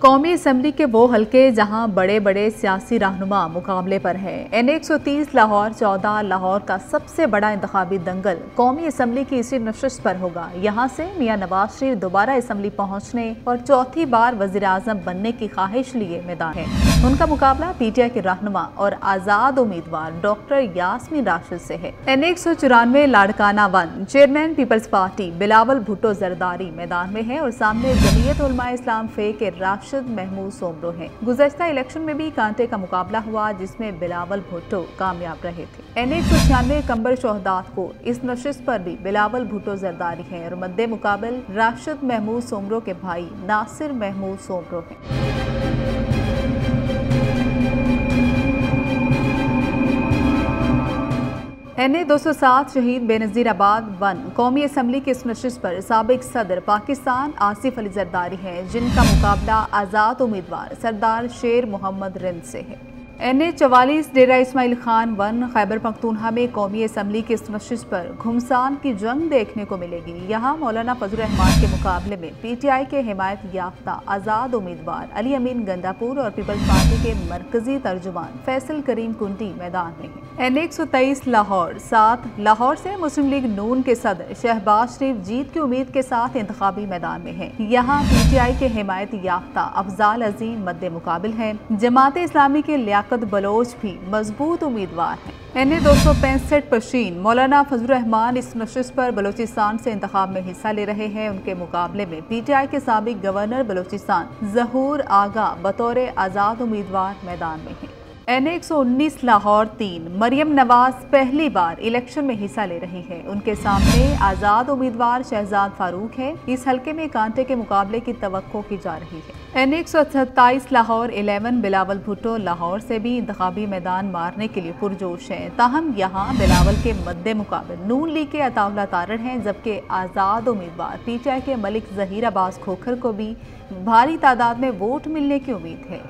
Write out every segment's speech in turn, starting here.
कौमी असम्बली के वो हलके जहां बड़े बड़े सियासी रहनुमा मुकाबले पर हैं। N130 लाहौर 14 लाहौर का सबसे बड़ा इंतखाबी दंगल कौमी असम्बली की इसी नशिस्त पर होगा। यहां से मियां नवाज शरीफ दोबारा असम्बली पहुंचने और चौथी बार वजीर आजम बनने की ख्वाहिश लिए मैदान है। उनका मुकाबला PTI के रहनुमा और आजाद उम्मीदवार डॉक्टर यास्मीन राशिद से है। N194 Larkana 1 chairman People's Party Bilawal Bhutto Zardari मैदान में है और सामने जमीयत उलमा इस्लाम फे के राशिद महमूद सोमरो हैं। गुज़श्ता इलेक्शन में भी कांटे का मुकाबला हुआ जिसमें बिलावल भुट्टो कामयाब रहे थे। N196 कंबर शोहदात को इस नशिस्त पर भी बिलावल भुट्टो जरदारी हैं और मद्दे मुकाबल राशिद महमूद सोमरो के भाई नासिर महमूद सोमरो हैं। N207 शहीद बेनज़ीराबाद 1 कौमी असम्बली की इस नशिस्त पर साबिक सदर पाकिस्तान आसिफ अली जरदारी हैं, जिनका मुकाबला आज़ाद उम्मीदवार सरदार शेर मोहम्मद रिंद से है। N44 डेरा इस्माइल खान 1 खैबर पख्तूनख्वा में कौमी असम्बली की इस नशिस्त पर घुमसान की जंग देखने को मिलेगी। यहाँ मौलाना फजल रहमान के मुकाबले में PTI के हिमायत याफ्ता आज़ाद उम्मीदवार अली अमीन गंडापुर और पीपल्स पार्टी के मरकजी तर्जुमान फैसल करीम कुंटी मैदान में हैं। N123 लाहौर 7 लाहौर से मुस्लिम लीग नून के सदर शहबाज शरीफ जीत की उम्मीद के साथ इंतखाबी मैदान में हैं। यहाँ PTI के हिमायत याफ्ता अफजाल अजीम मद्दे मुकाबिल हैं। जमात इस्लामी के लियाकत बलोच भी मजबूत उम्मीदवार हैं। N265 पशीन मौलाना फजल रहमान इस नशिस्त पर बलोचिस्तान से इंतखाब में हिस्सा ले रहे हैं। उनके मुकाबले में PTI के साबिक गवर्नर बलोचिस्तान जहूर आगा बतौर आज़ाद उम्मीदवार मैदान में हैं। N119 लाहौर 3 मरियम नवाज पहली बार इलेक्शन में हिस्सा ले रही है। उनके सामने आज़ाद उम्मीदवार शहजाद फारूक है। इस हलके में कांटे के मुकाबले की तवक्को की जा रही है। N127 लाहौर 11 बिलावल भुट्टो लाहौर से भी इंतखाबी मैदान मारने के लिए पुरजोश हैं। ताहम यहाँ बिलावल के मद्दे मुकाबले नून लीग के अताउल्ला तारड़ हैं, जबकि आज़ाद उम्मीदवार PTI के मलिक ज़हीर अब्बास खोखर को भी भारी तादाद में वोट मिलने की उम्मीद है।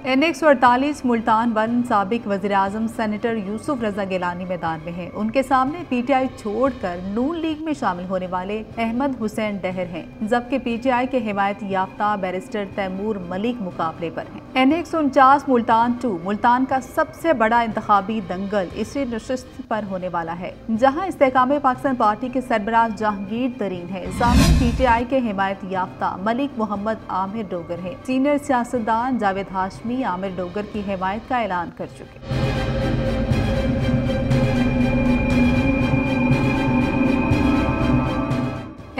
N148 मुल्तान 1 साबिक वज़ीर आज़म सेनेटर यूसुफ रज़ा गिलानी मैदान में है। उनके सामने PTI छोड़कर नून लीग में शामिल होने वाले अहमद हुसैन डहर हैं, जबकि PTI के हिमायत याफ्ता बैरिस्टर तैमूर मलिक मुकाबले पर हैं। N149 मुल्तान 2 मुल्तान का सबसे बड़ा इंतखाबी दंगल इसी नशिस्त पर होने वाला है, जहाँ इस्तेकाम पाकिस्तान पार्टी के सरबराह जहांगीर तरीन है। सामने PTI के हिमायत याफ्ता मलिक मोहम्मद आमिर डोगर है। सीनियर सियासतदान जावेद हाशमी आमिर डोगर की हिमायत का ऐलान कर चुके।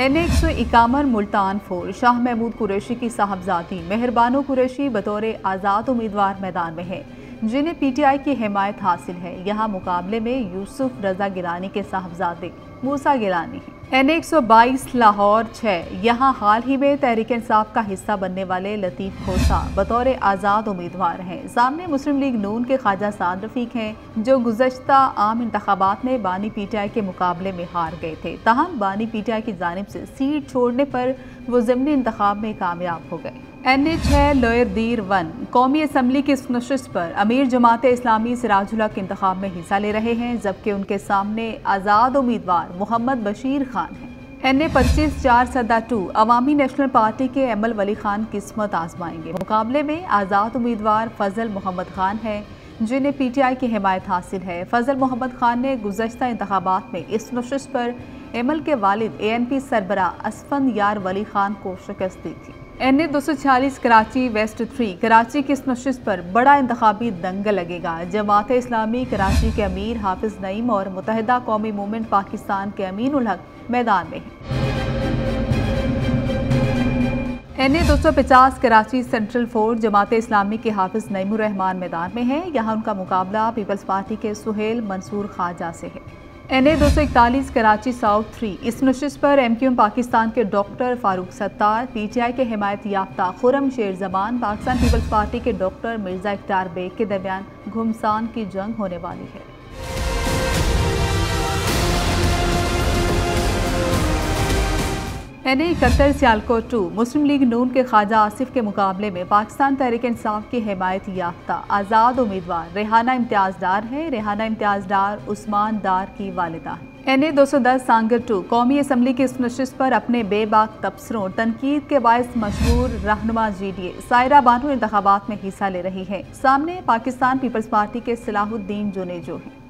N151 मुल्तान 4 शाह महमूद कुरैशी की साहबजादी मेहरबानो कुरैशी बतौर आज़ाद उम्मीदवार मैदान में है, जिन्हें PTI की हिमायत हासिल है। यहाँ मुकाबले में यूसुफ रज़ा गिलानी के साहबजादे मूसा गिलानी हैं। N122 लाहौर 6 यहाँ हाल ही में तहरीक इंसाफ का हिस्सा बनने वाले लतीफ़ खोसा बतौर आज़ाद उम्मीदवार हैं। सामने मुस्लिम लीग नून के ख्वाजा साद रफ़ीक हैं, जो गुज़श्ता आम इंतखाबात में बानी PTI के मुकाबले में हार गए थे। ताहम बानी PTI की जानिब से सीट छोड़ने पर वो ज़िमनी इंतखाब में कामयाब हो गए। N6 लोयर दीर 1 कौमी असम्बली की इस नशिस्त पर अमीर जमात इस्लामी सिराजुल हक इंतखाब में हिस्सा ले रहे हैं, जबकि उनके सामने आज़ाद उम्मीदवार मोहम्मद बशीर खान हैं। N25 4 सदा 2 अवामी नेशनल पार्टी के एमल वली खान किस्मत आजमाएंगे। मुकाबले में आज़ाद उम्मीदवार फजल मोहम्मद खान हैं, जिन्हें PTI की हिमायत हासिल है। फजल मोहम्मद खान ने गुज़श्ता इंतखाबात में इस नशिस्त पर एमल के वालिद ANP सरबराह असफंद यार वली खान को शिकस्त दी थी। N246 कराची वेस्ट 3 कराची की इस नशिस्त पर बड़ा इंतखाबी दंगल लगेगा। जमात इस्लामी कराची के अमीर हाफिज नईम और मुत्तहिदा कौमी मूवमेंट पाकिस्तान के अमीन उल हक मैदान में हैं। N250 कराची सेंट्रल 4 जमात इस्लामी के हाफिज नईमुर रहमान मैदान में है। यहाँ उनका मुकाबला पीपल्स पार्टी के सुहेल मंसूर ख्वाजा से है। N241 कराची साउथ 3 इस नशिस्त पर MQM पाकिस्तान के डॉक्टर फारूक सत्तार, PTI के हिमायत याफ्ता खुरम शेर जमान, पाकिस्तान पीपल्स पार्टी के डॉक्टर मिर्जा इख्तियार बेग के दरमियान घुमसान की जंग होने वाली है। N71 सियालकोट 2 मुस्लिम लीग नून के ख्वाजा आसिफ के मुकाबले में पाकिस्तान तहरीक इंसाफ की हिमायत याफ्ता आज़ाद उम्मीदवार रेहाना इम्तियाज़ डार है। रेहाना इम्तियाज़ डार उस्मान डार की वालिदा है। NA 210 सांगर 2 कौमी असम्बली की इस नशिस्त पर अपने बेबाक तबसरों तनकीद के बायस मशहूर रहनुमा GDA सायरा बानो इंतखाबात में हिस्सा ले रही है। सामने पाकिस्तान पीपल्स पार्टी के सलाहुद्दीन जुनेजो हैं।